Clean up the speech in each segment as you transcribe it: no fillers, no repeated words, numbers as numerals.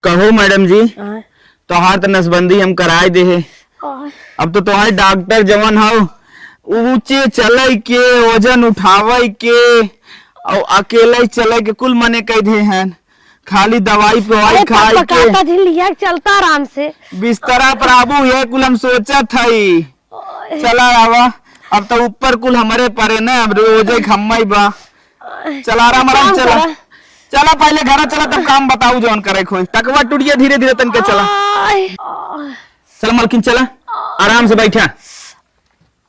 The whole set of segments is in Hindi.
कहो मैडम जी, तोहार तो नसबंदी हम कराए दे है। अब तो तुम्हारे डॉक्टर जवन हो ऊंचे चले के वजन उठावे के और अकेले चले के कुल मने कह दे हैं। खाली दवाई पवाई खाए के लिया चलता आराम से बिस्तरा पर आबू है कुल हम सोचा था ही। चला आवा अब तो ऊपर कुल हमारे परे न अब रोजे खम्मई बा। चला आराम चला चला पहले घर चला तब काम बताऊ जौन करे खोई टकवा टूट गया धीरे धीरे तन के चला। चल मलकिन चला आराम से बैठा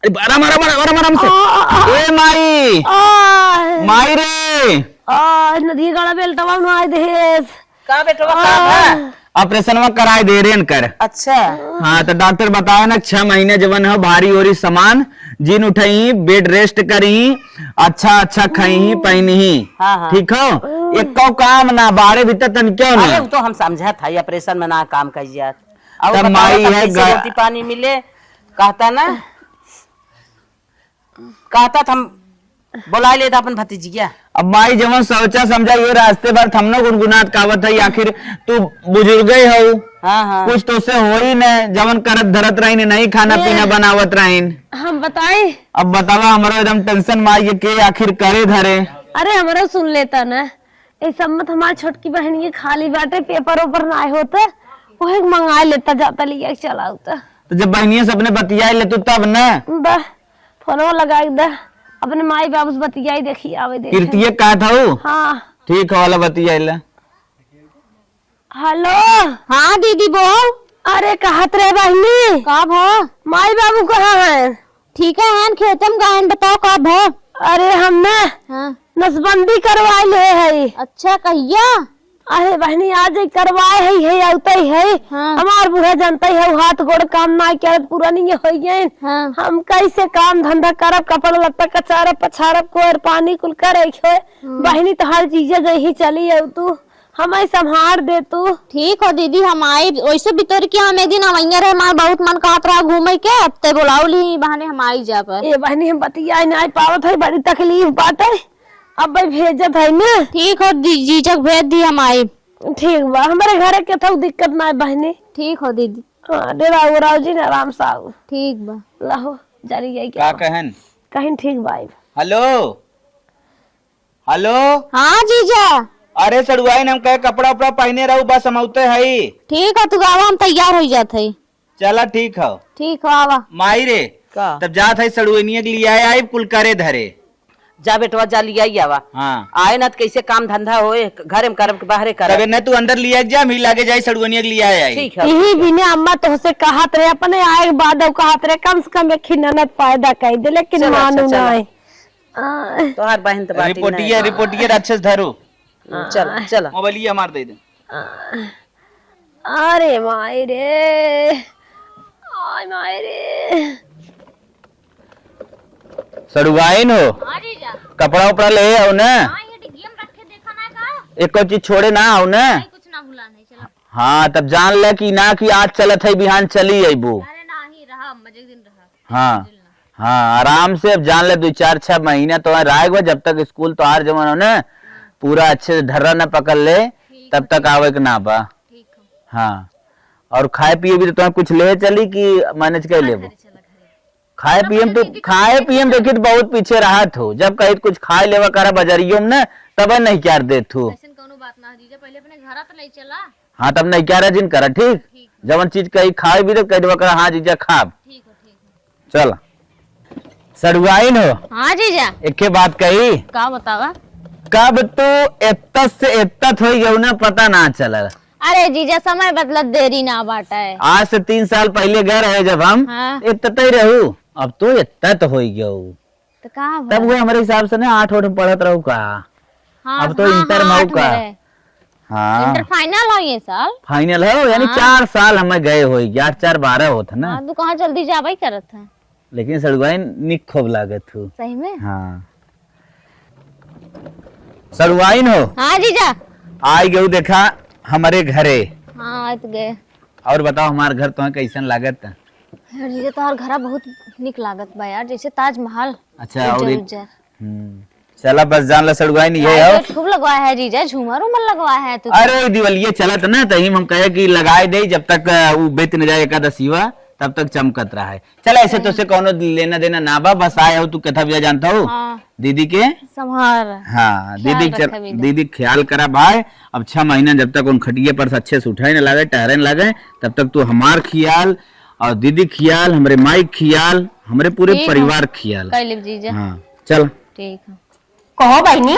आराम आराम आराम आराम से। ए माई माई रे नदी गड़ा बेलटवा उनाई देस का बेटवा का ऑपरेशन में कराए दे रेन कर। अच्छा हाँ तो डॉक्टर बताया ना 6 महीने जवन है भारी ओरी सामान जिन उठाई बेड रेस्ट करी अच्छा अच्छा खाई पहनी। हाँ। ठीक हो एक काम ना बाहर भीतर तन क्यों ना। अरे तो हम समझा था ऑपरेशन में ना काम करिए तब माई है रोटी पानी मिले कहता ना कहता हम बुला लेता अपन भतीजी क्या। अब माई जवन सोचा समझा ये रास्ते भर थमनो गुनगुनात कावत है आखिर तू बुजुर्ग ही हो। हाँ। कुछ तो से हो ही न जवन करत धरत रही नहीं खाना पीना बनावत रही। हम बताए अब बतावा हमारा एकदम टेंशन माई के आखिर करे धरे। अरे हमारा सुन लेता ना इस सम्मत हमारी छोटकी बहन की खाली बाटे पेपर ऊपर ना होता वो मंगा लेता जाता लिया चला होता। तो जब बहनिया से अपने बतियाई ले तू तब न फोनो लगाई दे अपने माई बाबू से बतियाई देखी आवे दे कीर्तिये का था। हाँ ठीक है वाला बतियाई ले। हेलो हाँ दीदी बोल। अरे कहत रहे बहनी कब हो माई बाबू कहाँ है। ठीक है खेतम गहन बताओ कब हो। अरे हम ना नसबंदी करवाए ले है। अच्छा कहिया। अरे बहनी आज करवाए है आते है। हमार बूढ़ा जानता है हाथ गोड़ काम ना करत पूरा नहीं हो गए। हम कैसे काम धंधा करब कपड़ा लत्ता कचारब पछारब कोर पानी कुल करे बहनी तो हर चीज जही चली है तू हमें संभार दे तू। ठीक हो दीदी हम आए वैसे बितर के हम एक दिन आवेंगे रे हमार बहुत मन कहत रहा घूमे के अब ते बुलावली बहाने हम आई जा पर। ए बहनी हम बतिया नहीं पावत है बड़ी तकलीफ बात है अब भाई भेजत है ना। ठीक हो जीजक भेज दी हम आई। ठीक बा हमारे घर के तो दिक्कत ना है बहनी। ठीक हो दीदी। हाँ डेरा उराव जी ने आराम से आओ। ठीक बा लाहो जारी जाई क्या कहन कहीं ठीक बा। हेलो हेलो हाँ जीजा। अरे सड़ुआई हम कहे कपड़ा उपड़ा पहने रहू बस समौते है। ठीक है तू आवा हम तैयार हो जात है। चला ठीक है। ठीक हो आवा माई रे का तब जात है सड़ुनिया के लिए आए कुल करे धरे जा बेटवा जा लिया ही आवा। हाँ आए ना तो कैसे काम धंधा होए घर में करब के बाहरे करब। तबे न तू अंदर लिया जा मिल लागे जाए सड़ुनिया के लिए आए। ठीक है यही बिना अम्मा तो से कहत रहे अपने आए बाद कहत रहे कम से कम एक ननद फायदा कह दे लेकिन मानू ना है। तो हर बहन तो बात रिपोर्टिए अच्छे से धरो। चल चल मोबाइल मार दे दे। अरे माई रे आय माई रे सड़ुआइन हो कपड़ा उपड़ा ले आओ ना। एक चीज छोड़े ना आओ ना। हाँ तब जान ले कि ना कि आज चलत है बिहान चली अबू। हाँ हाँ आराम से अब जान ले 2-4-6 महीना तो रहेगा जब तक स्कूल तो हर जमाना ना पूरा अच्छे से धर्रा न पकड़ ले तब तक आवे के ना बा। हाँ और खाए पिए भी तो तुम्हें कुछ ले चली कि मैनेज कर ले। खाए पिए देखी तो बहुत पीछे रहा थो जब कहीं कुछ खाए लेवा करा बजरियों में न तब नहीं क्या दे थू। हाँ तब नहीं क्या रहा जिन करा ठीक जब चीज कहीं खाए भी तो कह देवा करा हाँ जीजा खाब। चल सड़ुआइन हो। हाँ जीजा एक बात कही का बतावा कब तू एत्त से एत्त हो गई ना पता ना चला। अरे जीजा समय बदलत देरी ना बाटा है। आज से 3 साल पहले गए रहे जब हम एत्त ही रहू अब तो एत्त हो गया तो कहा तब वो हमारे हिसाब से ना 8 पढ़त रहू का। हाँ, अब तो इंटर में का। हाँ इंटर फाइनल हो ये साल फाइनल हो यानी 4 साल हमें गए हो 8-4-12 होता ना। तू कहाँ जल्दी जाबाई करत है लेकिन सड़ुआई निक खूब लागत हो सही में। हाँ सड़ुआइन हो। हाँ जीजा आई गऊ देखा हमारे घरे। हाँ तो गए और बताओ हमारे घर तुम्हें कैसन लागत। जीजा तो हर घर बहुत निक लागत बा यार जैसे ताजमहल। अच्छा और चला बस जान ला सड़ुआई नहीं है। तो खूब लगवाया है जीजा, झूमर उमर लगवाया है तू। अरे दिवालिया चलत ना तही हम कहे कि लगाए दे जब तक वो बेच न जाए एकादशीवा तब तक चमकत रहा है। चल ऐसे तो से कोनो लेना देना ना बा, बस आए हो तू कथा भैया जानता हो। हाँ। दीदी के संभार। हाँ ख्याल दीदी रखा भी दीदी ख्याल करा भाई। अब 6 महीना जब तक उन खटिए पर से अच्छे से उठाए न लगे टहरे न लगे तब तक तू हमार ख्याल और दीदी ख्याल हमारे माई ख्याल हमारे पूरे परिवार ख्याल। कर ले जीजा। हाँ चल ठीक है। कहो बहनी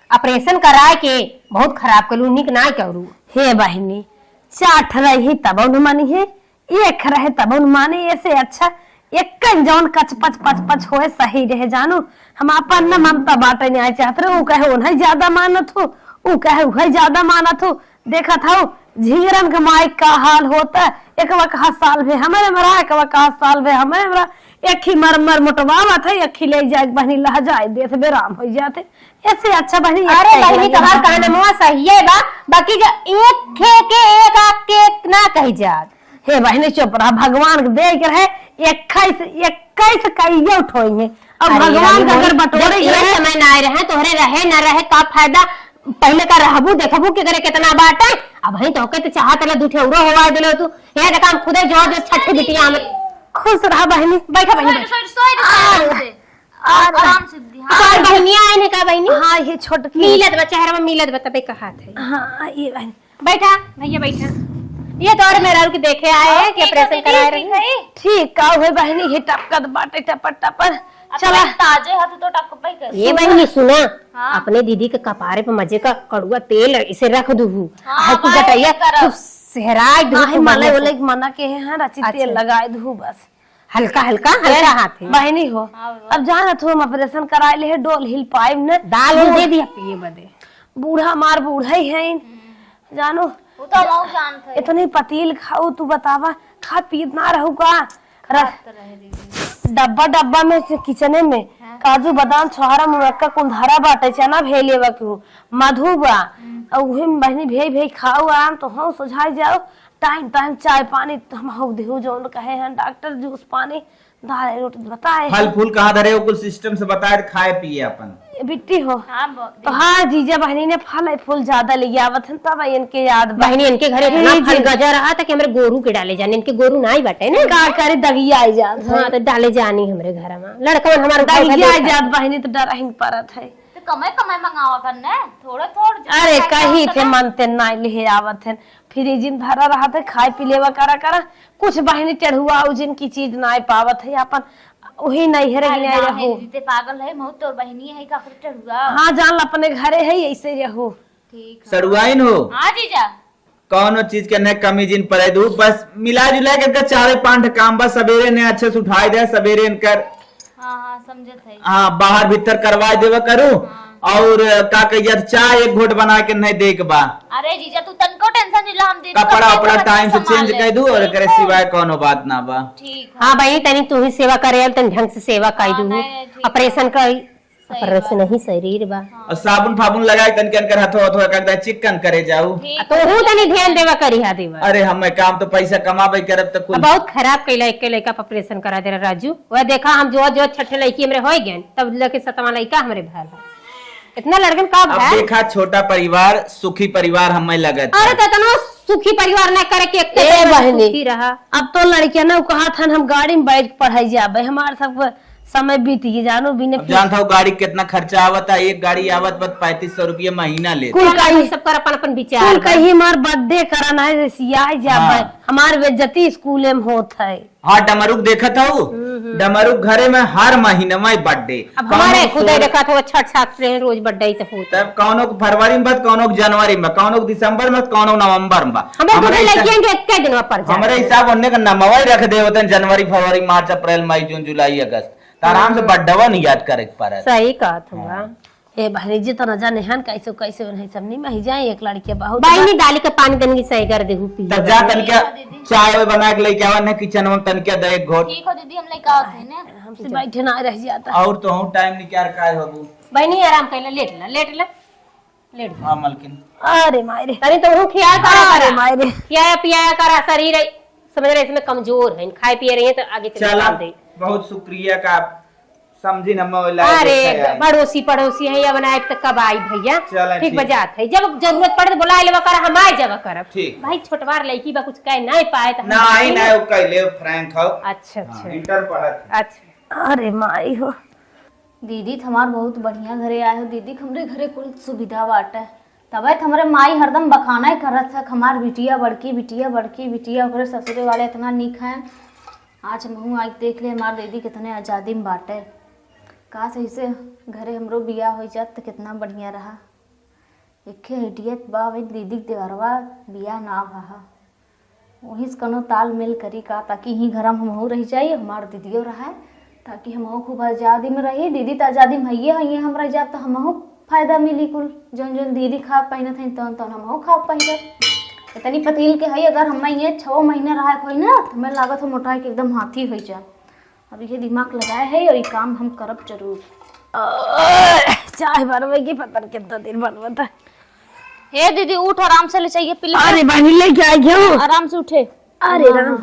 ऑपरेशन कराए के बहुत खराब कलू, निक ना करू। हे बहनी चाठ रही तब मानी है, एक रहे तब मानी, ऐसे अच्छा एक जौन कच पच पच पच होए सही रहे। जानू हम अपन न ममता बांटे नहीं चाहते रहे। वो कहे उन्हें ज्यादा मानत हो, वो कहे वही ज्यादा मानत हो। देखा था झीरन के माइक का हाल होता, एक वक़्त साल भे हमारे मरा, एक वक़्त साल भे हमारे मरा। एक ही मर मुटवावा था, एक ही ले जाए बहनी लह जाए देते बेराम हो जाते। ऐसे अच्छा बहनी। अरे बहनी तुम्हार कहना सही है बा, बाकी जो एक खे के एक आक के ना कही जात। हे बहनी चुप रहा, भगवान के दे के रहे 21 कईये उठोएंगे। अब भगवान का अगर बटोरे रहे समय ना रहे तोहरे रहे ना रहे का फायदा। पहले का रहबू देखबू के करे कितना बाटे। अब वही तो के तो चाहत ले दूठे उरो होवा देलो तू। ये देखा हम खुदे जो छठी बिटिया में खुश रहा बहनी। बैठा बहनी आराम से। और बहनिया आए ने का बहनी। हाँ ये छोटकी मिलत बा चेहरा में मिलत बा तबे कहा थे। हाँ ये बहनी बैठा भैया बैठा। ये तो और मेरा के देखे आए हैं कि ऑपरेशन कराए रहे। ठीक का हुए बहनी, ये टपकत बाटे टपर टपर। चला ताजे हाथ तो टपक कर। ये बहनी सुना, अपने दीदी के कपारे पे मजे का कड़ुआ तेल इसे रख दूँ। तू गटैया तू सेहराय नहीं माले बोले मना के हैं रची तेल लगाए दू बस हल्का हल्का हल्का हाथ है। बहनी हो अब जाना तो हम ऑपरेशन कराए ले डोल हिल पाइब न दाल दे दिया पिए बदे। बूढ़ा मार बूढ़ा ही है जानो। वो तो हम जानते हैं। इतनी पतील खाऊ तू बतावा, खा पी ना रहू का। डब्बा में किचने में काजू बादाम छोहारा मुरक्का कुंधारा बाटे चना भेले बकू मधु बा और उहे में बहनी भे खाओ आराम तो हम सुझाई जाओ। टाइम चाय पानी हम हो देहु जौन कहे हैं डॉक्टर जूस पानी दाल रोटी बताए। फल फूल कहाँ धरे हो कुछ सिस्टम से बताए खाए पिए अपन बिट्टी हो। तो हाँ जीजा बहनी ने फल फूल ज्यादा ले आवत है तब इनके याद बहनी इनके घरे इतना फल गजा रहा था कि हमारे गोरू के डाले जाने। इनके गोरू ना ही बटे ना का करे दगिया आई जात। हाँ तो डाले जानी हमरे घर में लड़का हमारे दगिया आई जात बहनी तो डर हिंग परत है। कमाई मंगावा करने थोड़ा अरे कही थे मनते नहीं ले आवत है फ्रिज में धरा रहा था खाए पी लेवा करा कुछ बहनी टेढ़ुआ जिनकी चीज ना पावत है अपन वही नहीं है रहो। पागल है बहुत तोर बहनी है का टेढ़ुआ। हाँ जान अपने घरे है ऐसे रहो। ठीक सड़ुआइन हो। हाँ जीजा कौनो चीज के न कमी जिन पड़े दू बस मिला जुला के चारे पांच काम बस सवेरे ने अच्छे से उठाई दे सवेरे इनकर। हाँ समझत है। हाँ बाहर भीतर करवा देवा करूँ और का कहिए चाय एक घोट बना के नहीं दे के बा। अरे जीजा तू तनको टेंशन नहीं ला, हम दे कपड़ा टाइम से चेंज कर दू और करे सिवाय कोनो बात ना बा। ठीक हाँ भाई तनी तू ही सेवा करे तन ढंग से सेवा कर दू। ऑपरेशन का ऑपरेशन नहीं शरीर बा और साबुन फाबुन लगाए तन के अंकर हाथो हाथो करता चिकन करे जाऊ तो हूं तनी ध्यान देवा करी हा देवा। अरे हम काम तो पैसा कमाबे करब त कुल बहुत खराब कैला एक लड़का ऑपरेशन करा दे राजू। वह देखा हम जो छठे लड़की हमरे हो गए तब लगे 7वां लड़का हमरे भाई इतना लड़कन का अब देखा छोटा परिवार सुखी परिवार हमें लगत। अरे तनो सुखी परिवार न करे के ए बहनी सुखी रहा। अब तो लड़कियां ना कहा था हम गाड़ी में बैठ पढ़ाई जाबे हमारे सब समय बीत गई जानो बिना जानता हूँ गाड़ी कितना खर्चा आवता एक गाड़ी आवत बस 3500 रुपया महीना ले कुल कहीं सब कर अपन विचार कुल कहीं हमार बर्थडे कराना है सियाई जाबे हमार बेइज्जती स्कूल में होत है। हाँ डमरुक देखा था डमरुक घरे में हर महीने में बर्थडे अब हमारे खुद देखा था छठ सात रोज बर्थडे तो होता तब कौनो फरवरी में कौनो जनवरी में कौनो दिसंबर में कौनो नवंबर में हमारे हिसाब होने का नमवा रख दे होते जनवरी फरवरी मार्च अप्रैल मई जून जुलाई अगस्त आराम से बर्थडे नहीं याद करे पर सही कहा था। ए बहनी जी तो न जाने हन कैसे नहीं सब नहीं मैं जाए एक लड़की बहुत बाई दाली का पानी दन की सही कर देहू पी तब जा तनके चाय बना के लेके आवा न किचन में तनके दे एक घोट। ठीक हो दीदी हम लेके आते हैं ना हमसे बैठे ना रह जाता और तो हूं टाइम निकाल काय होबू बहनी आराम कर लेट हां मलकिन। अरे मायरे अरे तो हूं ख्याल करा अरे मायरे खियाया पियाया करा शरीर समझ रहे इसमें कमजोर है खाए पिए रही है तो आगे चल चला दे। बहुत शुक्रिया का समझी न मोला अरे पड़ोसी पड़ोसी है या बनाए तक कब आई भैया। चला, ठीक ठीक। बजात है, जब जरूरत पड़े तो बुला लेवा कर, हम आए जावा करब। ठीक। भाई छोटवार लड़की बा कुछ कह नहीं पाए तो हम नहीं बाकी नहीं वो कहले फ्रैंक हो। अच्छा अच्छा इंटर पढ़त। अच्छा। अरे माई हो दीदी हमार बहुत बढ़िया घरे आए हो दीदी, हमरे घरे कुल सुविधा बाटे। तबे हमारे माई हरदम बखाना ही करत है हमार बिटिया बड़की बिटिया बड़की बिटिया, ओकरे ससुरे वाले इतना निक हैं। आज हम आज देख ले हमार दीदी कितने आज़ादी में बाटे। का सही से घरे हमरो बिया हो जात तो कितना बढ़िया रहा। एके हिटियत बा भाई दीदी के देवरवा बिया ना भा वहीं से कनो ताल मेल करी का, ताकि ही घर में हमहू रह जाइए हमार दीदियो रहा, ताकि हमहू खूब आज़ादी में रही। दीदी तो आज़ादी में है हम रह जाब तो हमहू फायदा मिली कुल, जौन जौन दीदी खा पाइन थे तौन तौन हमहू खा पाइन। इतनी पतील के है अगर हम ये 6 महीने रहा कोई ना तो हमें लागत हो मोटा के एकदम हाथी हो जा। अब ये दिमाग लगाए है और ये काम हम करब जरूर। चाय बनवे की पता नहीं कितना दिन बनवता। हे दीदी उठ, आराम से ले चाहिए पिले। अरे बहनी लेके आई क्यों? आराम से उठे। अरे राम,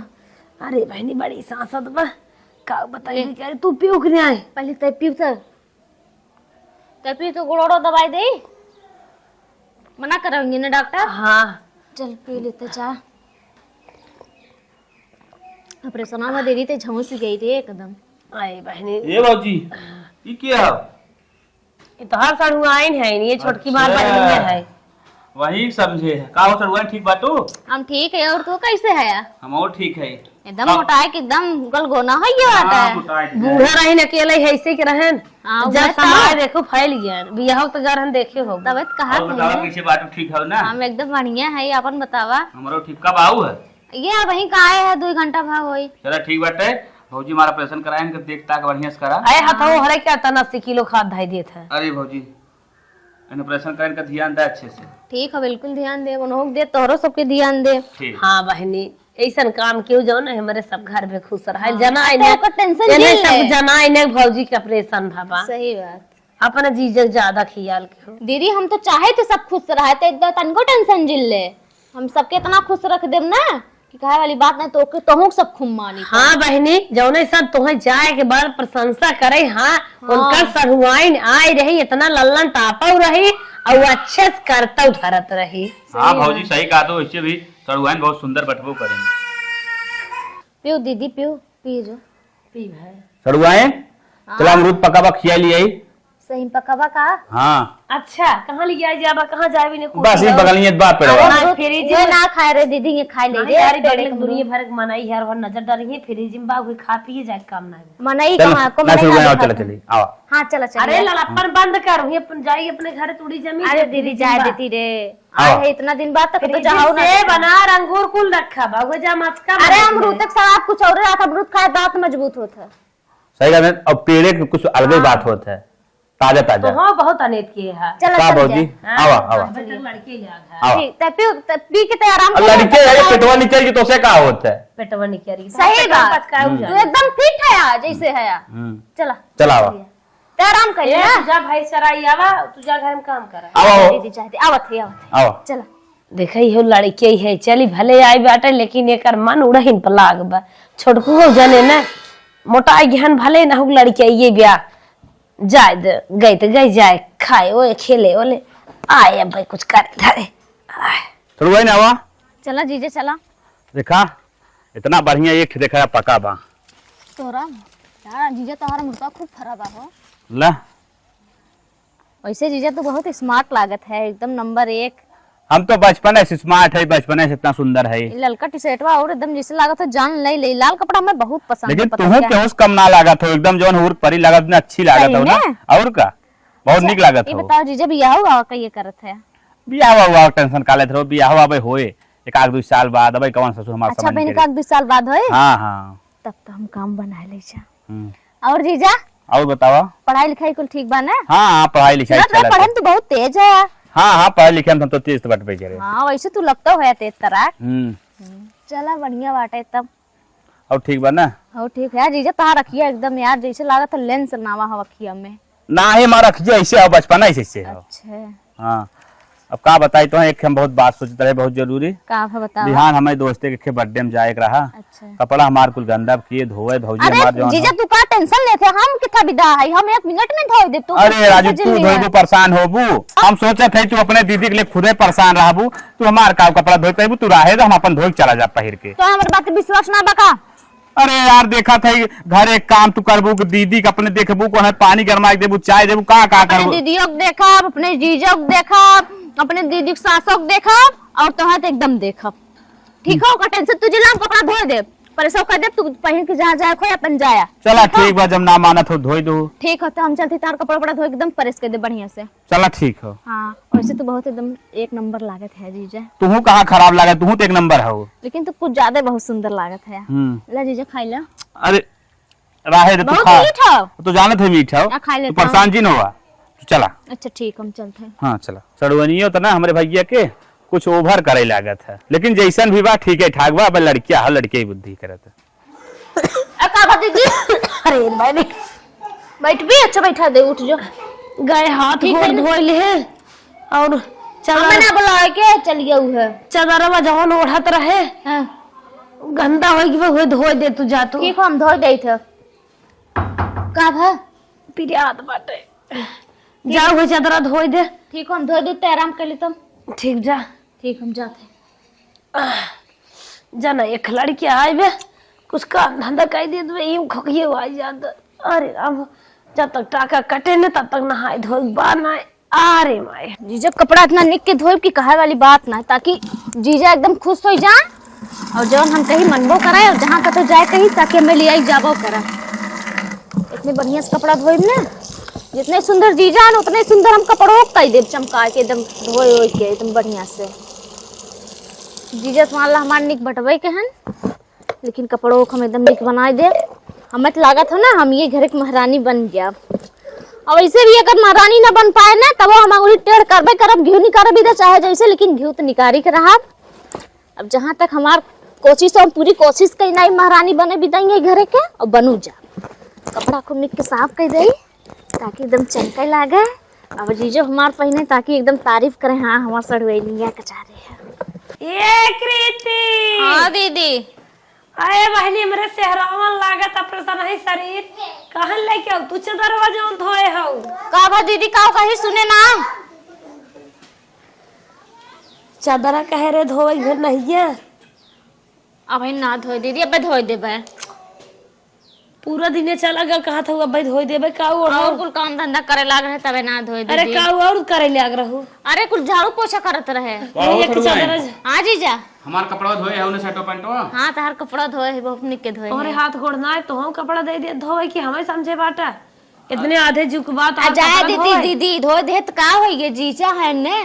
अरे बहनी बड़ी सांसद बा का बताइए क्या तू पियो कि नहीं आए? पहले तय पीव तो गुड़ोड़ो दवाई दे, मना करेंगे ना डॉक्टर। हाँ चल पी लेते चाय। ऑपरेशन में दीदी ते झमुस गई रे एकदम। आई बहनी ये बाबूजी ये क्या ये तो हर साल हुआ आइन है, ये छोटकी मार अच्छा। बहनी है। वही समझे का हो सर ठीक बाटू। हम ठीक है, और तू कैसे है? हम और ठीक है। एकदम मोटा है कि एकदम गलगोना है ये बात है। बूढ़ा रही न अकेले ऐसे के रहन, हाँ, जब वह समाज देखो फैल गया बियाह तो जा रहन देखे हो। तब कहा और बतावा कैसे बाटू ठीक है ना? हम एकदम बढ़िया है, अपन बतावा। हमारो ठीक कब आऊ है? ये वही का आए है 2 घंटा भाग होई। चला ठीक बाटे। भौजी हमारा ऑपरेशन कराएंगे देखता है बढ़िया से करा। अरे हथो हरे क्या तना 80 किलो खाद धाई देत है। अरे भौजी ऑपरेशन कराने का ध्यान दे अच्छे से। ठीक है, बिल्कुल ध्यान दे, उन्हों दे तोहरो सबके ध्यान दे। ठीक। हाँ बहनी ऐसा काम क्यों जाओ ना हमारे सब घर में खुश रहा जना तो टेंशन इन्हें नहीं सब है। जना इन्हें भौजी के ऑपरेशन भाबा सही बात। अपना जीजक ज्यादा ख्याल के हो। दीदी हम तो चाहे तो सब खुश रहे तो एकदम तनको टेंशन जिल ले, हम सबके इतना खुश रख देम ना कि कहे वाली बात नहीं, तो तोहू सब खूब मानी। हाँ बहनी जौने सब तुम्हें जाए के बाद प्रशंसा करे। हाँ उनका सरुआइन आई रही इतना लल्लन टापा रही और अच्छे से करता धरत रही। हाँ भौजी सही कहा, तो इससे भी सड़ुआन बहुत सुंदर बटबू करेंगे। पियो दीदी पियो, पी जो पी भाई सड़ुआन चला अमरूद पका पका खिया लिया। सही पकावा का। हाँ अच्छा कहाँ ले जाए जाबा कहाँ जाए भी नहीं बस इस बगल में बात पड़ेगा। हाँ, फ्रिज ये ना खाए रे दीदी, ये खाए ले नहीं रे यार डेढ़ दुनिया भर के मनाई यार और नजर डालेंगे फ्रिज में बाबू खा पी जाए काम ना है। मनाई चल कहाँ को ना मनाई सड़ुआन ना चला दिखाते। चली आओ। हाँ चला चला। अरे लड़प्पन बंद कर अपन जाइए अपने घर तुड़ी जमीन। अरे दीदी जाए देती रे, आओ। आए है इतना दिन बाद तक तो फ्रिज जाओ ना। से बना अंगूर कुल रखा बाबू जा मस्का। अरे अमरूद तक साथ कुछ और रखा, अमरूद खाए दांत मजबूत होता है। सही कहा। अब पेड़े के कुछ अलग ही बात होता है, ताजा ताजा। तो हाँ बहुत अनेक किए है। चला का चल भौजी जाए। आवा आवा लड़के जाग है आवा। ठीक तब पी के तो आराम कर। लड़के है पेटवा नीचे की तो से का होता है। पेटवा निकली सही बात। तू एकदम फिट है आज जैसे है। चला चला आवा तो आराम कर ले। तुझा भाई सराई आवा तुझा घर में काम कर आवा दीदी चाहते आवत है आवा। चला। देखई हो लड़के है चली भले आई बाटे लेकिन एकर मन उड़हिन पर लाग बा। छोटकू हो जाने ना मोटा ज्ञान भले ना हो लड़के ये ब्याह जाए गई तो गई जाए खाए ओए खेले ओले आए अब भाई कुछ करे धरे। सड़ुआन आवा। चला जीजे चला। देखा इतना बढ़िया एक देखा पका बा। तोरा यार जीजा तोहरा मुर्गा खूब फरा बा हो। ला वैसे जीजा तो बहुत स्मार्ट लागत है, एकदम नंबर 1। हम तो बचपन से स्मार्ट है, बचपन से इतना सुंदर है। ये ललका टी शर्टवा और एकदम जैसे लागत है जान ले ले। लाल कपड़ा हमें बहुत पसंद है। लेकिन पता तुम क्या? केहू कम ना लागत हो, एकदम जौन हुर परी लागत ना अच्छी लागत हो ना। सही में? और का बहुत निक लागत ये हो। बताओ जीजा बियाह हुआ का ये करत है? बियाह हुआ टेंशन का लेत रहो। बियाह हुआ होए एक आध 2 साल बाद अब कौन ससुर हमारा अच्छा समझ बहन नहीं का 2 साल बाद होए? हाँ हाँ। तब तो हम काम बना ले जा। हम्म। और जीजा और बतावा। पढ़ाई लिखाई कुल ठीक बा ना? हाँ हाँ पढ़ाई लिखाई सुनत रहे चलत पढ़े है। में तो बहुत तेज है। हाँ हाँ पढ़ाई लिखाई में हम तो तेज बट पे करे। हाँ वैसे तू लगता है तेज तरह। हम्म। चला बढ़िया बाटे तब। और ठीक बा ना? हो ठीक है जीजा तहां रखिए एकदम यार जैसे लागत है लेंस नावा हवा खिया में। ना ही हमारा खिया ऐसे हो बचपन ऐसे हो। अच्छा हाँ अब का बताई तो एक हम बहुत बात सोचते रहे बहुत जरूरी। का है बताओ। बिहान हमारे दोस्ते के बर्थडे में जाए रहा। अच्छा। कपड़ा हमार कुल गंदा किए धोए भौजी अरे हमार जौन जीजा तू का टेंशन लेते, हम कितना विदा है, हम 1 मिनट में धो दे तू। अरे राजू तू धोबू परेशान होबू, हम सोचे थे तू अपने दीदी के लिए खुदे परेशान रहबू, तू हमार का कपड़ा धोई पेबू, तू रहे तो हम अपन धोई चला जा पहिर के। तो हमारे बात पे विश्वास ना बका। अरे यार देखा था घर एक काम तू करबू दीदी के अपने देखबू को है पानी गरमा देबू चाय देबू का अपने करबू। दीदियों को देखा, अपने जीजों को देखा, अपने दीदी के सासों को देखा और तो हाथ एकदम देखा। ठीक है, का टेंशन तुझे लाम कपड़ा धो दे पर सब कर दे, तू पहन के जहाँ जाए खोया अपन जाया। चला ठीक बा, जब ना माना तो धोई दू। ठीक है, तो हम चलते तार कपड़ा वपड़ा धो एकदम प्रेस कर दे बढ़िया से। चला ठीक हो। हाँ वैसे तो बहुत एकदम 1 नंबर लागत है जीजा। तू कहाँ खराब लगा, तू तो 1 नंबर हो। लेकिन तो कुछ ज्यादा बहुत सुंदर लागत है। ला जीजा खाई ला। अरे राहे तू बहुत खा, मीठ हो। तू जाने थे मीठ हो, खा तू लेता परेशान जी न हुआ। चला अच्छा ठीक, हम चलते हैं। हाँ चला। सड़वनियो तो ना हमारे भैया के कुछ ओवर करे लागत है, लेकिन जैसन भी बा ठीक है ठाक बा। अब लड़किया है, लड़के ही बुद्धि करत है। दीदी अरे मैंने बैठ भी अच्छा बैठा दे, उठ जो गए हाथ गोड़ धोए ले और मैंने बुलाया के चलिए है चदरवा जवन ओढ़त रहे गंदा हो धोए दे तू जा तू। ठीक है, हम धो दे थे का भा पिरियाद बाटे जाओ वो चदरा धोए दे। ठीक है, हम धो दे आराम कर ली तुम। ठीक जा। ठीक, हम जाते जाना एक लड़की आए बे कुछ काम धंधा कर दे तो यूं खोखिए आ जाता। अरे राम, जब तक टाका कटे न तब तक नहाए धोए बार ना। अरे माए जीजा कपड़ा इतना निक के धोए की कहे वाली बात ना, ताकि जीजा एकदम खुश हो जाए और जब हम कहीं मनबो कराए और जहाँ का तो जाए कहीं ताकि हमें ले आई जाबो करा। इतने बढ़िया से कपड़ा धोए ना, जितने सुंदर जीजा है उतने सुंदर हम कपड़ों कई देव चमका के एकदम धोए के एकदम बढ़िया से। जीजा तुम्हारा हमारे निक बटवे के हैं, लेकिन कपड़ों को हम एकदम निक बनाए दे। हमें तो लगा था ना हम ये घर की महारानी बन गया। और वैसे भी अगर महारानी ना बन पाए ना तब हम अंगुली टेढ़ करबे करब, घी निकाल भी चाहे जैसे, लेकिन घी तो निकारी के रहा। अब जहाँ तक हमार कोशिश हम पूरी कोशिश कई नहीं महारानी बने भी देंगे घर के, और बनू जा कपड़ा को निक के साफ कर दे ताकि एकदम चमके लागे। अब जीजो हमार पहने ताकि एकदम तारीफ करे, हाँ हमार सड़वेलिया कचारे है। ये कृति। हाँ दीदी। अरे बहनी मेरे सेहरावन लागत अपना नहीं शरीर कहन लेके तू चदरवा जवन धोए हो का भा दीदी का कहीं सुने ना। चदरा कहे रे धोए घर नहीं है। अब ना धोए दीदी, अब धोए देबे। पूरा दिन चला गया कहा था अब धोए देबे का और कुल काम धंधा करे लाग रहे तबे ना धोए दीदी। अरे का और करे लाग रहू। अरे कुल झाड़ू पोछा करत रहे। एक चदरा हाँ जीजा हमार कपड़ा धोए है उन्हें शर्टो पैंटो। हाँ तहार कपड़ा धोए है बहुत निक के धोए और है। हाथ गोड़ना है तो हम कपड़ा दे दे धोए कि हमें समझे बाटा इतने आधे झुक बात आ जाए दीदी दीदी धोए दे तो का होइगे, जीजा है ने।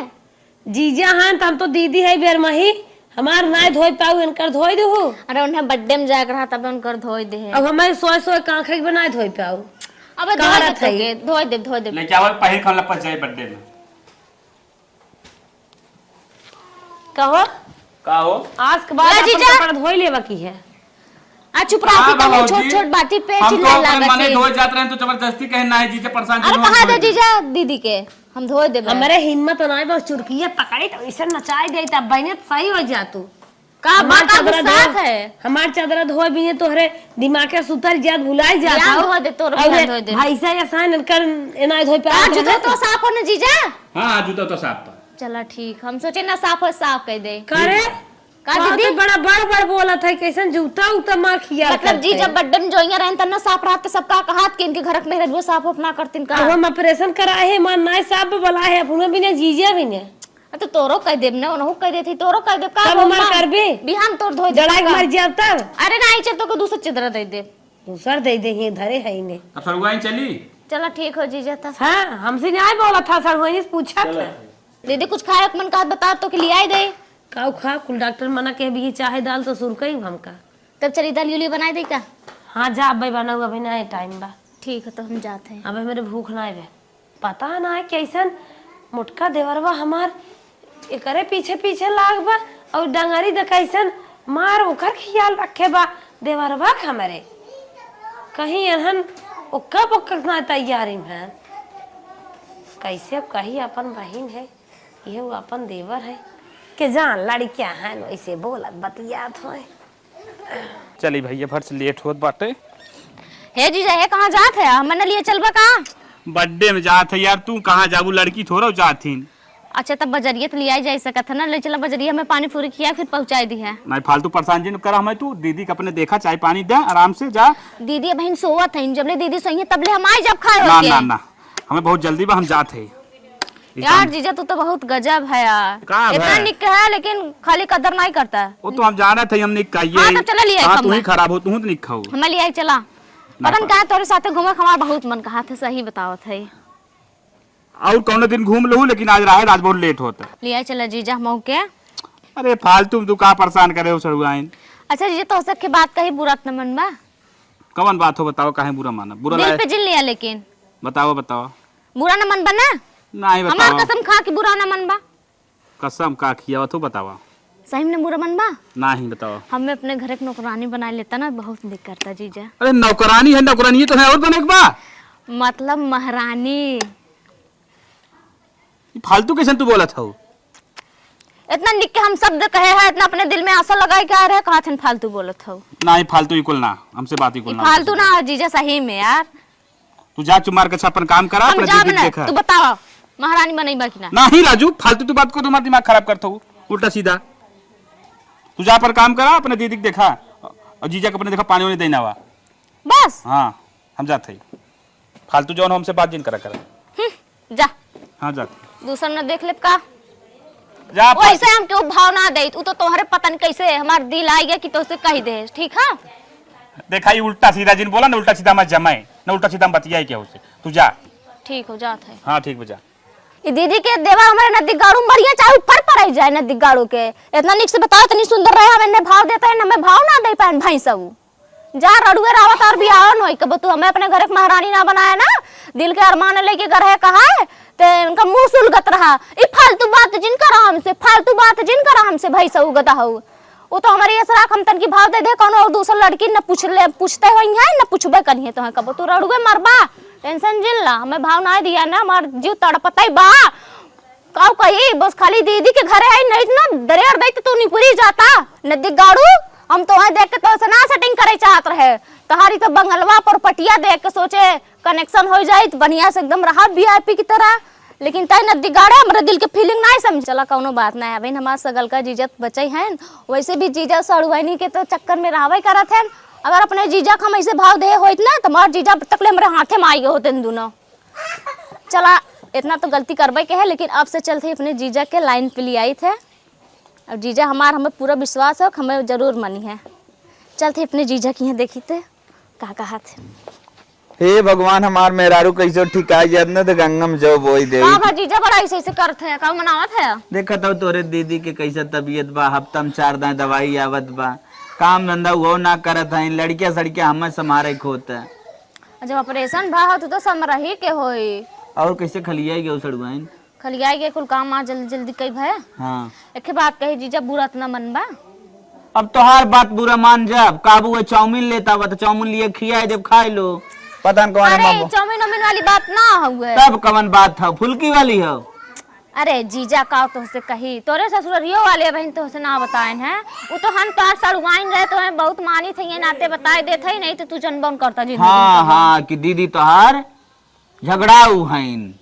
जीजा हैं तो हम तो दीदी है बेर मही हमार ना धोए पाऊ इनकर धोए दो। अरे उन्हें बर्थडे में जाकर रहा तब उनकर धोए दे है। अब हमें सोए सोए कांखे बनाए धोए पाऊ। अब धोए दे ले चावल पहिर खन लपस जाए बर्थडे में। कहो का हो आज के बाद अपन कपड़ा धोई लेवा की है। आ चुप रहा तुम छोट छोट बाती पे चिल्ला लगा मने धोए जात रहे तो जबरदस्ती कहे ना है जीजा परेशान। अरे कहा दे जीजा दीदी के हम धोए देबे। हमारे हिम्मत ना है बस चुरकिए पकड़ी तो ऐसे नचाई दे तब बहने सही हो जा तू। का बात साफ है। हमार चादर धोए भी तोहरे दिमाग के सुतर जात भुलाई जाता याद धो दे तोर भी धो दे। भाई से आसान कर एना धोए पे आज जूता तो साफ हो ना जीजा। हां जूता तो साफ था। चला ठीक, हम सोचे ना साफ हो साफ कह दे। करे का दीदी तो बड़ा बड़ बोला था कैसन जूता उता मार खिया मतलब जी जब बर्थडे में जोइया रहन तन्ना साफ रहत सबका हाथ के इनके घर में रह वो साफ अपना करतिन का। हम ऑपरेशन कराए है मन ना साफ बोला है अपना भी ने जीजा भी ने तो तोरो कह देब ना ओनहु कह देथी तोरो कह देब का तब हमार करबे बिहान तोर धोई जड़ा के मर जाब तब। अरे नहीं चल तो को दूसरा चिदरा दे दे दूसर दे दे ये धरे है इने। अब सरगुआई चली। चला ठीक हो जीजा था। हां हमसे नहीं बोला था सर वही से पूछा था दीदी कुछ खाए मन का बता तो के लिए आई दे काऊ खा कुल डॉक्टर मना के भी चाहे दाल तो सुरकई हमका तब चली दाल यूली बनाई दे का। हां जा भाई बनाऊ अभी ना टाइम बा। ठीक है तो हम जाते हैं। अबे मेरे भूख ना है पता ना है कैसन मोटका देवरवा हमार एकरे पीछे पीछे लाग बा और डंगरी द कैसन मार ओकर ख्याल रखे बा देवरवा हमारे कहीं एहन ओका पक्का ना तैयारी है कैसे कही अपन बहन है ये वो अपन देवर है के जान लड़कियां हैं वैसे बोलत बतियात होए। चली भैया भर से लेट होत बाटे। हे जीजा हे कहाँ जात है? हमन लिए चलबा कहाँ? बर्थडे में जात है यार, तू कहाँ जाबू, लड़की थोड़ा जातीन। अच्छा तब बजरिया तो लिया जा सकत है ना, ले चला बजरिया में पानी पूरी किया फिर पहुंचाई दी है। नहीं फालतू परेशान जिन करा हमें, तू दीदी का अपने देखा चाय पानी दे आराम से जा। दीदी बहन सोवत है, जब ले दीदी सोई है तब ले हम आए जब खाए ना होके। ना ना हमें बहुत जल्दी बा, हम जात है। यार जीजा तू तो बहुत गजब है यार, का इतना है? निक है लेकिन खाली कदर नहीं करता है। वो तो हम जाना थे, हम निक कहिए। हाँ, तब चला लिया हाँ, कम तू ही में। खराब हो, तू तो निक खाऊ। हमें लिया चला पतन का तोरे साथे घूमे हमारा बहुत मन कहा था, सही बतावत है। और कौन दिन घूम लूँ, लेकिन आज रात आज बहुत लेट होता। लिया चला जीजा मौके। अरे फालतू तू का परेशान करे हो सड़ुआइन। अच्छा जीजा तो सबके बात कही बुरा न मन बा, कौन बात हो बताओ, काहे बुरा माना, बुरा दिल लागे पे जिल लिया लेकिन बताओ बताओ। बुरा न मन बना, नहीं हमार बताओ। कसम खा कि बुरा न मन बा। कसम का खिया तू बताओ। सही में बुरा मन बा। नहीं बताओ। हमें अपने घर एक नौकरानी बना लेता ना, बहुत दिक्कत करता जीजा। अरे नौकरानी है, नौकरानी तो है और बने बा। मतलब महारानी। फालतू कैसे तू बोला था? इतना निक के हम शब्द कहे हैं, इतना अपने दिल में आशा लगाए क्या रहे, कहा थे फालतू बोलत हो। नहीं फालतू इकुल ना, हमसे बात इकुल ना। फालतू ना जीजा सही में यार। तू जा चुमार के अपन काम करा, हम अपने जा दीदी बना, देखा। तू बताओ महारानी बनेगा कि ना? नहीं राजू फालतू तू बात को, तुम्हारा दिमाग खराब करता हूँ उल्टा सीधा। तू जा पर काम करा, अपने दीदी देखा और जीजा को अपने देखा पानी वानी देना हुआ बस। हाँ हम जाते ही, फालतू जो हमसे बात जिन करा करा। जा हाँ जाते दूसरा न देख ले का जा। वैसे हम क्यों भाव ना दे, तू तो तोहरे पतन कैसे हमार दिल आई गया कि तो उसे कह दे, ठीक है? देखा ये उल्टा सीधा जिन बोला ना, उल्टा सीधा मत जमाए ना, उल्टा सीधा बतिया क्या उसे। तू जा। ठीक हो जात है। हाँ ठीक बजा। ये दीदी के देवा हमारे नदी गाड़ू बढ़िया चाहे ऊपर पड़ जाए नदी गाड़ू के, इतना निक से बताओ, इतनी सुंदर रहे, हमें भाव देता है ना, मैं भाव ना दे पाए भाई सब। जा रड़ुए रावत और भी आओ नोई कब तू हमें अपने घर एक महारानी ना बनाया ना, दिल के अरमान लेके घर है कहा है ते उनका मुंह सुलगत रहा। ई फालतू बात जिन करा हमसे, फालतू बात जिन करा हमसे भाई सब गदा हो। वो तो हमारी असरा हम तन की भाव दे दे, कोनो और दूसरा लड़की न पूछ ले, पूछते होई है न पूछबे कनिए तो कब तू रड़ुए मरबा, टेंशन जिल ला, हमें भाव ना दिया ना, हमार जीव तड़पतई बा। काऊ कही बस खाली दीदी के घरे आई नहीं ना दरेर दई तो नहीं पूरी जाता नदी गाड़ू। हम तो वहां देख के तो से ना सेटिंग करे चाहत रहे, तहारी तो बंगलवा पर पटिया देख के सोचे कनेक्शन हो जाए तो बढ़िया से एकदम रहा वीआईपी की तरह, लेकिन तय नदी गाड़े हमारे दिल के फीलिंग नहीं समझ। चला कौनो बात नहीं, अभी हमारा सगल का जीजत बचे हैं, वैसे भी जीजा सड़ुआनी के तो चक्कर में रहवे करत है। अगर अपने जीजा को हम ऐसे भाव दे होइत ना तो हमारे जीजा तकले हमारे हाथे में आई गए होते दोनों। चला इतना तो गलती करबे के है, लेकिन अब से चलते अपने जीजा के लाइन पे ले आई थे, और जीजा हमार हमें पूरा विश्वास है हमें जरूर मनी है। चलते अपने जीजा की यहाँ देखी थे का कहा थे। हे भगवान हमार मेहरारू कैसे ठिकाई जात न तो गंगम जो बोई दे। का जीजा बड़ा ऐसे ऐसे करते हैं, का मनावत है? देखा तो तोरे दीदी के कैसे तबीयत बा, हफ्ता में 4 दिन दवाई आवत बा, काम धंधा वो ना करत है, लड़किया सड़किया हमें समारे खोत है। जब ऑपरेशन भा हो तो समरही के होई, और कैसे खलियाई गए सड़ुआइन। खलियाई के कुल काम आ जल्दी जल्दी कई भय। हाँ एक बात कही जीजा बुरा न मन बा। अब तो हर बात बुरा मान जब काबू है चाउमीन लेता हुआ तो चाउमीन लिए खियाए जब खाए लो, पता न कौन अरे चाउमीन उमीन वाली बात ना हुए, तब कवन बात था, फुल्की वाली हो। अरे जीजा का तो से कही तोरे ससुरियो वाले बहन तो से ना बताएन है, वो तो हम तार सड़ुआइन रहे तो हम बहुत मानी थे, ये नाते बताए देते ही नहीं तो तू जनबन करता जी। हाँ हाँ कि दीदी तोहार झगड़ाऊ हैं।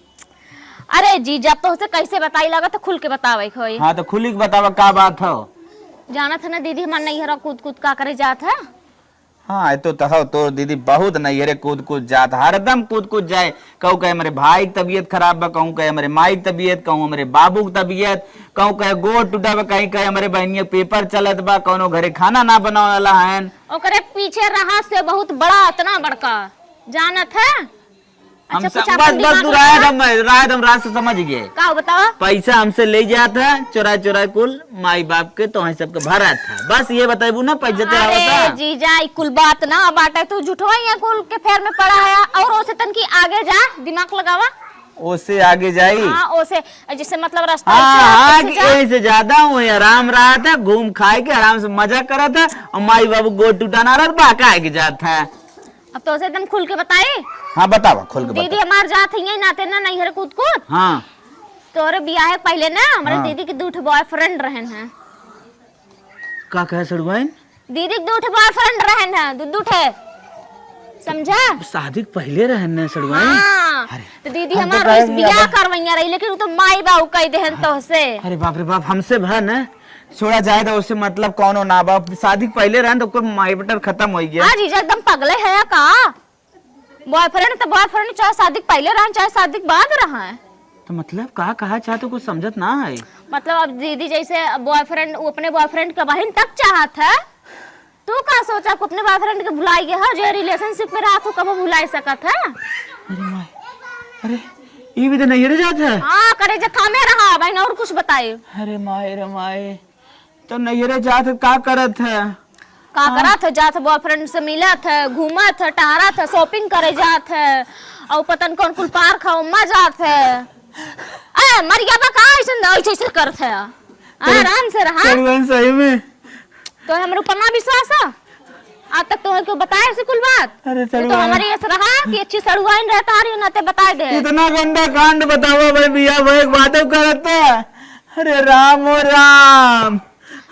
अरे जीजा तो से कैसे बताई लगा तो खुल के बतावे खोई। हाँ तो खुली के बतावा का बात हो। जाना था ना दीदी हमार नहीं हरा कूद कूद का करे जात है। हाँ तो तो दीदी बहुत नहीं रे कूद कूद जात, हरदम कूद कूद जाए, कहूँ कहे मेरे भाई की तबीयत खराब बा, कहूँ कहे मेरे माई की तबीयत, कहूँ मेरे बाबू की तबीयत, कहूँ कहे गोड़ टूटा बा, कहीं कहे हमारे बहनिया पेपर चलत बा, कौनो घरे खाना ना बनावे वाला है। ओकरे पीछे रहा से बहुत बड़ा इतना बड़का जानत है। हम अच्छा, सब कुछ बस अपन बस दिमाग तू में रायत हम रात से समझ गए। का बतावा? पैसा हमसे ले जाता चोरा चोरा कुल माई बाप के तो सबके भरा था, बस ये बताबू ना पैसा तेरा अरे होता। जीजा ई कुल बात ना बाटे, तू झूठवा ही कुल के फेर में पड़ा है, और ओसे तन की आगे जा दिमाग लगावा। उससे आगे जाई। हाँ ओसे जैसे मतलब रास्ता हाँ से कि जा। यही से ज्यादा हूँ, आराम रहा था, घूम खाए के आराम से मजा करा था, और माई बाबू गोड़ टूटा ना रहा बाका के जाता है। अब तो उसे एकदम खुल के बताए। हाँ बतावा खोल के दीदी बता। हमार जात है नाते ना नहीं हर कूद कूद। हाँ तोरे बियाह पहले ना हमारे दीदी के 2 बॉयफ्रेंड रहन हैं। का कहे सड़ुआइन? दीदी के 2 बॉयफ्रेंड रहन हैं, 2 ठे, समझा? शादी के पहले रहने सड़ुआइन। हाँ, तो दीदी हम तो हमारा कहेंगे बियाह अब- करवैया रही, लेकिन वो तो माई बाबू कह देहन तो से। अरे बाप रे बाप, हमसे भा न छोड़ा जाए तो उससे मतलब कौन हो ना बाप। शादी के पहले रहन तो कोई माई बटर खत्म हो गया। हाँ जीजा एकदम पगले है का। बॉयफ्रेंड तो बॉयफ्रेंड चाहे शादी के पहले रहन चाहे शादी के बाद रहा है। तो मतलब कहा चाहते कुछ समझत ना है। मतलब अब दीदी जैसे बॉयफ्रेंड वो अपने बॉयफ्रेंड का बहन तक चाहत है, तू का सोचा आपको अपने बॉयफ्रेंड के भुलाई गया है? जो रिलेशनशिप में रहा तू कब भुलाई सकत है? अरे माई, अरे ये भी तो नहीं रह जाता है। हाँ करे जो कामे रहा बहन, और कुछ बताइए। अरे माई तो नहीं रह जात का करत है? का करा था? जात बॉयफ्रेंड से मिला था, घूमा था, टहरा था, शॉपिंग करे जात है, और पतन कौन कुल पार्क है उम्मा जात है। मरियाबा का ऐसे करत है, आराम से रहा। सड़ुआइन सही में तो हमारे ऊपर ना विश्वास है? आज तक तो क्यों बताया ऐसी कुल बात? अरे ये तो सड़ुआइन हमारी ऐसा रहा कि अच्छी सड़ुआइन रहता रही ना ते बता दे। इतना गंदा कांड बताओ भाई भैया भाई बातों करते हैं। अरे राम ओ राम।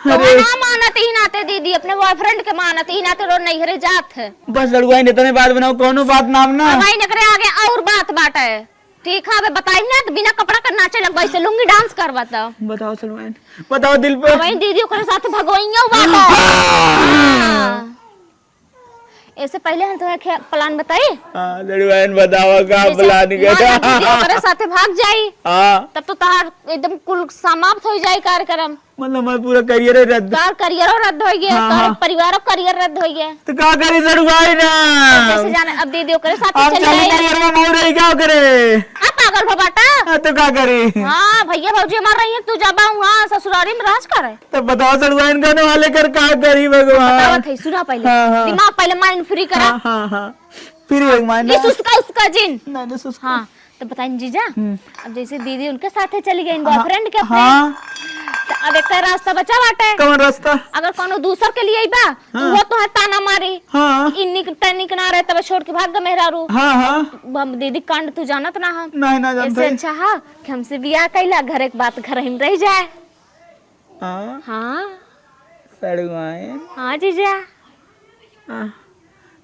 तो अरे ना मानत ही नाते दीदी अपने बॉयफ्रेंड के मानत ही नाते रो नहीं हरे जात है। बस सड़ुआइन इतने बात बनाओ, कोनो बात नाम ना। भाई नकरे आगे और बात बात है, ठीक है? बताई ना तो बिना कपड़ा का नाचे लगवाई से लुंगी डांस करवाता। बताओ सड़ुआइन, बताओ दिल पे। वही दीदी ओकरे साथ भगोइया बात है। ऐसे पहले हम तुम्हें प्लान बताई। हाँ सड़ुआइन बताओ का प्लान दीदी ओकरे साथे भाग जाई हाँ तब तो तार एकदम कुल समाप्त हो जाए कार्यक्रम। मतलब हमारा पूरा करियर रद्द। तार करियरो रद्द हो गया, हाँ, तार हाँ। परिवारों करियर रद्द हो गया। तो क्या करी सड़ुआइन? कैसे जाने? अब दीदी ओकरे साथे अब चली चली गई। करियर में मोड़ रही क्या करे? अब पागल भबाटा। हाँ, तो क्या करी? हाँ भैया भौजी मर रही है, तू जब वहाँ ससुरारी में राज करे। तो बताओ सड़ुआइन करने वाले कर क्या करी भगवान? बतावत है, सुना पहले। हाँ, हाँ। दिमाग पहले माइंड फ्री करा। हाँ फिर एक मायना इस उसका जिन। नहीं उसका हाँ तो बताइए जीजा, अब जैसे दीदी उनके साथ चली गई बॉयफ्रेंड के अपने, हाँ तो अब एक रास्ता बचा बाटे। कौन रास्ता? अगर कोनो दूसर के लिए बा तो वो तो है ताना मारी, हाँ इन्नी टनिक ना रहे तब छोड़ के भाग गए मेहरारू। हाँ हम दीदी कांड तू जानत ना हम। नहीं ना ऐसे जानते। अच्छा है कि हमसे बियाह कैला, घर एक बात घर ही रह जाए। हाँ हाँ सड़ुआइन, हाँ जीजा।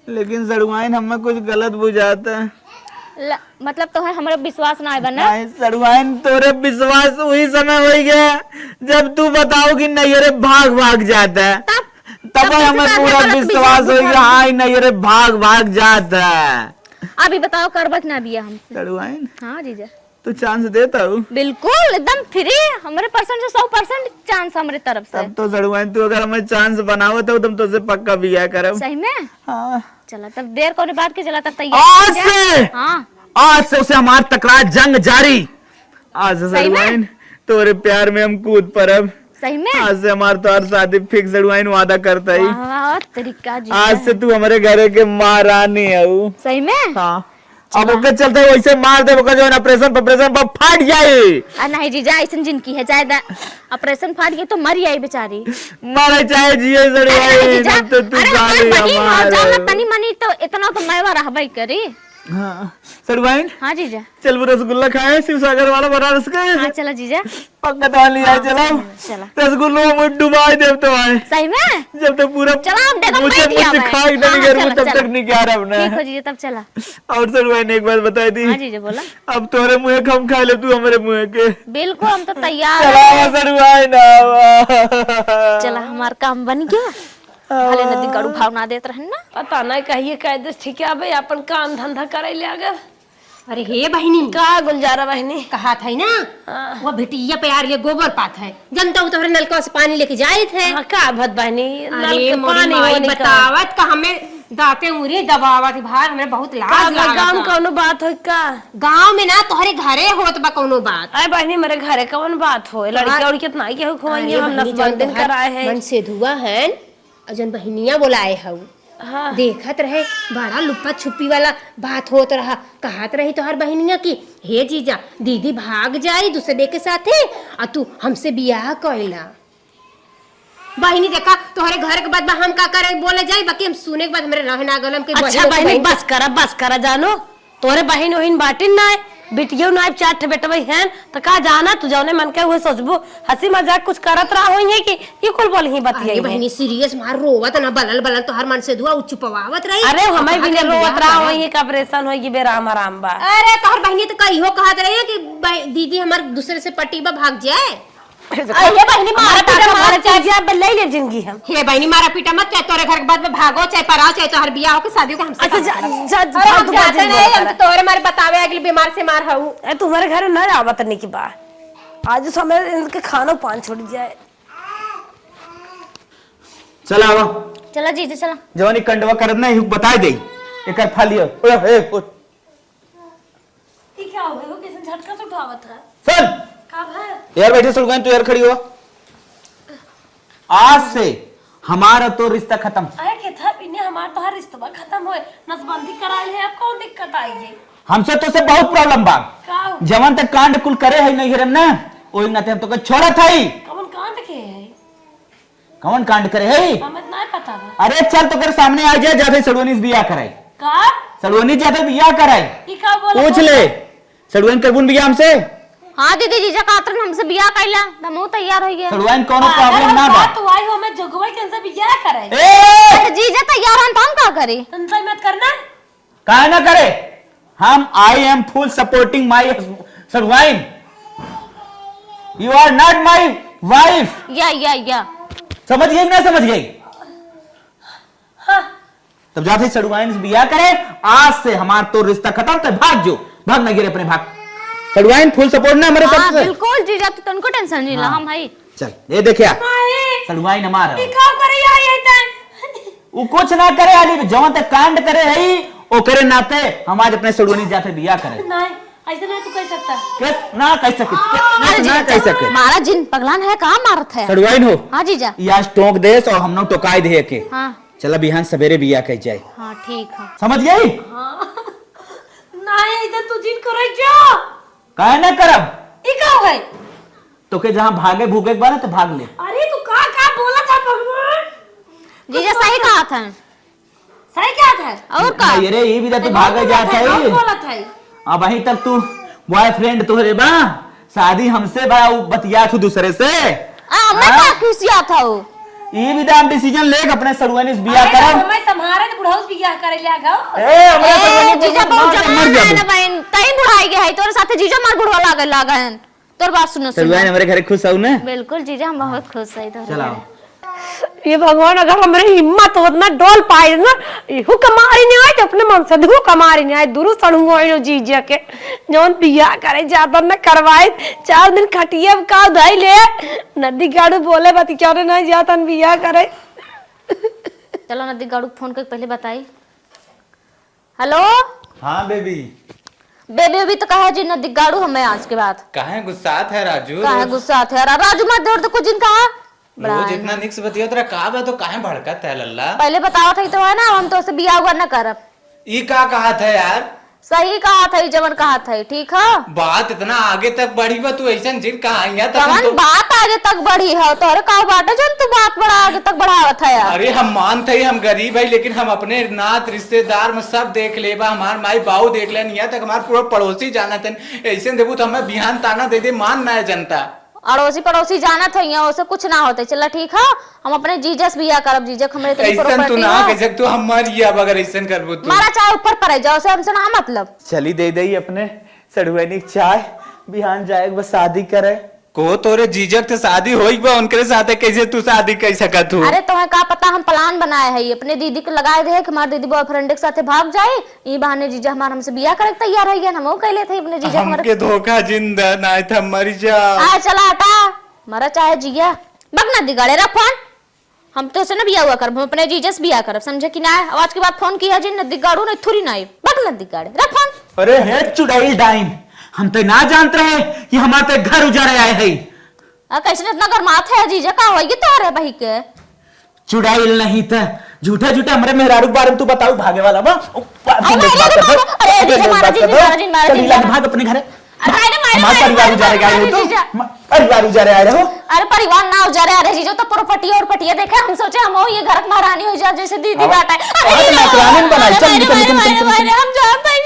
लेकिन सड़ुआइन हमें कुछ गलत बुझाता है। मतलब तो है हमारा विश्वास ना है बना। नहीं सड़ुआइन तोरे विश्वास वही समय हो गया जब तू बताओ कि नहीं अरे भाग जाता है, तब हमें पूरा विश्वास हो गया। हाँ नहीं अरे भाग जाता है। अभी बताओ करबक ना बिया हमसे? सड़ुआइन हाँ जीजा तू चांस देता हूँ? बिल्कुल एकदम फ्री, हमारे परसेंट से 100% चांस हमारे तरफ से। तब तो सड़ुआइन तू अगर हमें चांस बनाओ तो तुम तुझसे पक्का बिया करब। सही में? हाँ चला तब देर कोने बात के चला तब आज तैयार। से हाँ आज से उसे हमारी तकरार जंग जारी। आज से सही में? सड़ुआइन तोरे प्यार में हम कूद परब। सही में? आज से हमार तो शादी फिक्स सड़ुआइन वादा करता ही। वाह तरीका जी। आज से तू हमारे घरे के महारानी है। सही में? हाँ अब ओके चलते वैसे मार दे जो ऑपरेशन पर फाट जाए। नहीं जीजा ऐसा जिनकी है ज्यादा ऑपरेशन फाट गई तो मर आई बेचारी। मारे चाहे जिए अरे सड़ुआइन जीजा, अब तो तू अरे जाने हमार बहिन हो, हमार। जाना तनी मनी तो इतना तो मैं रहबे करी। हाँ सड़ुआइन हाँ जीजा। चल वो रसगुल्ला खाए शिव सागर वाला बनारस का। हाँ चला जीजा। पक्का तो लिया चलो चला। रसगुल्लो में डुबा दे तो आए सही में? जब तक पूरा चला अब देखो मुझे बैठ गया मुझसे मैं। खाई नहीं हाँ, कर चला, तब चला। तक नहीं क्या रहा ठीक हो जीजा तब चला। और सड़ुआइन एक बात बताई थी। हाँ जीजा बोला। अब तोरे मुँह कम खा ले तू हमारे मुँह के। बिल्कुल हम तो तैयार चला हैं। सड़ुआइन चला हमारा काम बन गया। भले नदी गड़ू भाव ना देत रहन ना। पता नहीं कहिए कह ठीक है भाई अपन काम धंधा करे ले अगर। अरे हे बहिनी का गुलजारा बहनी कहा था ना वो भिटिया पे यार ये गोबर पात है, जनता वो तोहरे नलका से पानी लेके जाए थे। हाँ, का भत बहनी नल अरे के पानी वानी का बतावत का हमें दाते उरी दबावत भार हमें बहुत लाज गाँव लागत। कौनो बात हो का? गांव में ना तोहरे घरे होत बा कोनो बात। अरे बहनी मेरे घरे कौन बात हो? लड़की और कितना के खुआएंगे हम बहिनी, जौन नसबंदन तोहार कराए हैं। मन से धुआ है और जन बहिनिया बोलाए हऊ हाँ देखत रहे बड़ा लुप्पा छुपी वाला बात होत रहा। कहत रही तोहर बहिनिया की हे जीजा दीदी भाग जाई दूसरे के साथे और तू हमसे बियाह कइला। बहिनी देखा तोहरे घर के बाद हम का करे बोले जाई बाकी हम सुने के बाद हमरे रहे ना गलम के अच्छा बहनी बस करा जानो तोरे बहन वहीन बाटिन ना बिटियो नाइब चाट बेटा भाई हैं तो का जाना तू जौने मन के हुए सोचबो हंसी मजाक कुछ करत रहा होई कि ई कुल बोल ही अरे बतियाई बहनी सीरियस मार रोवत ना बलल बलल तो हर मन से दुआ चुपवावत रही। अरे हमें भी ने रोवत रहा होई कि ऑपरेशन होई कि बेराम आराम बा। अरे तोहर बहनी तो कहियो कहत रही है कि दीदी हमार दूसरे से पट्टी बा भाग जाए। अरे बहनी मारा पीटा मारा चाचा बल्ले ले जिंदगी हम। हे बहनी मारा पीटा मत, चाहे तोरे घर के बाद में भागो चाहे पराओ चाहे तोहर बियाह हो के शादी हो के हमसे अच्छा अरे हम जाते नहीं, हम तो तोरे मारे बतावे अगली बीमार से मार हूं। ए तुम्हारे घर न आवत नहीं की बात आज समय इनके खानो पान छोड़ जाए। चल आवा चला जीजा चला। जवानी कंडवा करत नहीं बता दे एकर फालियो ई क्या हो गयो किसन झटका तो उठावत है चल का है यार बैठे सुलगान तू यार खड़ी हो। आज से हमारा तो रिश्ता खत्म। आए के था इन्हें हमार तो हर रिश्ता खत्म होए नसबंदी कराई है अब कौन दिक्कत आएगी हमसे तो से बहुत प्रॉब्लम बा। का जवान तक कांड कुल करे है नहीं ना ओई नाते हम तो के छोड़ा था ही। कौन कांड के है कौन कांड करे है? हमें नहीं पता बा। अरे चल तो कर सामने आ जाए जाते सड़वनी से बियाह कराई। का सड़वनी जाते बियाह कराई ई का बोला पूछ ले सड़वन करबुन बियाह हमसे। हाँ दीदी जीजा कातरन हमसे बियाह कैला दमो तैयार हो गया। सड़वन कोनो प्रॉब्लम ना बा। तू आई हो मैं जगवाई कैसे बियाह करे ए तो जीजा तैयार हन तो हम का करी? तंत्र मत करना काहे ना करे हम I am full supporting my सड़वन। You are not my wife. या समझ गई ना समझ गई? तब जाते सड़ुआइन से बियाह करे आज से हमार तो रिश्ता खत्म तो भाग जो भाग ना गिरे अपने भाग। सड़ुआइन फुल सपोर्ट ना हमारे हाँ सबसे। बिल्कुल जीजा तू तनको टेंशन नहीं ला हम भाई। चल ये देखिया सड़ुआइन हमारा का करे आई है तन वो कुछ ना करे आली जवान तक कांड करे है ओ करे नाते हम आज अपने सड़ुआनी जाते बियाह करे। नहीं ऐसे नहीं तू कह सकता कैस ना कह सके ना कह सके मारा जिन पगलान है कहाँ मारत है? सड़ुआइन हो हाँ जीजा या टोक देस और हमनो टोकाई दे के हाँ चला बिहान सवेरे बियाह कह जाए। हाँ ठीक है। समझ गई? नहीं ऐसे तू जिन करे जा काहे ना करब ई का हो गई? तो के जहां भागे भूगे के बारे तो भाग ले। अरे तू का बोला था भगवान? जीजा सही कहा था। सही क्या था? और का नहीं रे ये भी तो तू भागे जाता है। बोला था अब वहीं तक तू बॉयफ्रेंड तोहरे बा शादी हमसे बा बतिया तू दूसरे से। मैं का खुशिया था वो ये भी हम डिसीजन लेके अपने सरुआनी से बियाह अरे करब। हमें संभारे तो बुढ़ाऊ बियाह करे ले गाओ। ए हमरा सरुआनी जीजा बहुत जवान मर है ना जाबे। बहन तई बुढ़ाई गए है तोरे साथे जीजा मार बुढ़वा लागे हैं तोर बात सुनो सरुआनी हमारे घर खुश हो ना। बिल्कुल जीजा हम बहुत खुश है तोरे चलाओ ये भगवान अगर हमारे हिम्मत हो ना डोल पाए ना इहु कमारी नहीं आए अपने मन से दू कमारी नहीं आए दुरु सड़ूंगो इन जीजा के जौन बियाह करे जाता न करवाए 4 दिन खटिए का धई ले नदी गाड़ू बोले बती क्या नहीं जाता बियाह करे। चलो नदी गाड़ू फोन करके पहले बताई। हेलो हाँ बेबी बेबी अभी तो कहा जी नदी गाड़ू हमें आज के बाद काहे गुस्सात है राजू? कहा गुस्सा थे राजू मत दौड़ तो कुछ दिन कहा रोज इतना निक्स बतिया तेरा का बा तो काहे भड़कत है लल्ला? पहले बताओ था तो है ना हम तो से बियाह हुआ न करब। ई का कहा था यार? सही कहा था जवन कहा था ठीक है। बात इतना आगे तक बढ़ी बा तू ऐसा जिन कहानियां तक कवन तो बात आगे तक बढ़ी है तोरे का बात है जन तू बात बड़ा आगे तक बढ़ावत है यार। अरे हम मानते ही हम गरीब है लेकिन हम अपने नात रिश्तेदार में सब देख ले बा हमार माई बाऊ देख ले यहाँ तक हमार पूरा पड़ोसी जाना थे ऐसे देखू तो हमें बिहान ताना दे दे मान ना है जनता। अड़ोसी पड़ोसी जाना था यहाँ उसे कुछ ना होते चला ठीक है हम अपने जीजस बियाह करब जीजक हमारे इतनी ऐसा तू प्रॉपर्टी ना है कह सकते हो हम मर गया अगर ऐसा करबो तू। मारा चाहे ऊपर पड़े जाओ से हमसे ना मतलब। चली दे दई अपने सड़ुआनी चाय बिहान जाए बस शादी करे को तोरे जीजक से शादी होई बा उनके साथे कैसे तू शादी कर सकत हो? अरे तुम्हें का पता हम प्लान बनाए है अपने दीदी को लगाए दे कि हमारे दीदी बॉयफ्रेंड के साथ भाग जाए ई बहाने जीजा हमारे हमसे बियाह करे तैयार है हम वो कहले थे अपने जीजा हमके धोखा जिंदा ना था मर जा। आ चला हटा मरा चाहे जिया बग ना दिगाड़े रख फोन हम तो से ना बियाह हुआ कर हम अपने जीजस बियाह करब समझे कि ना आज के बाद फोन किया जी न दिगाड़ू नहीं थुरी नहीं बग ना दिगाड़े रख फोन। अरे है चुड़ैल डाइन हम तो ना जानते रहे कि हमारे घर उजाड़े आए हैं। कैसे इतना गरमात है जीजा का होगी तो अरे भाई के चुड़ैल नहीं था झूठा झूठा हमारे मेहरारू बारे में तू बताऊ भागे वाला बा अरे जीजा भाग अपने घर हमारे परिवार उजारे आए हो तो परिवार उजारे आए हो। अरे परिवार ना उजारे आ रहे जीजो तो प्रॉपर्टी और पटिया देखे हम सोचे हम ये घर महारानी हो जाए जैसे दीदी बाटा है। नौकरानी बनाई चल निकल निकल हम जानते हैं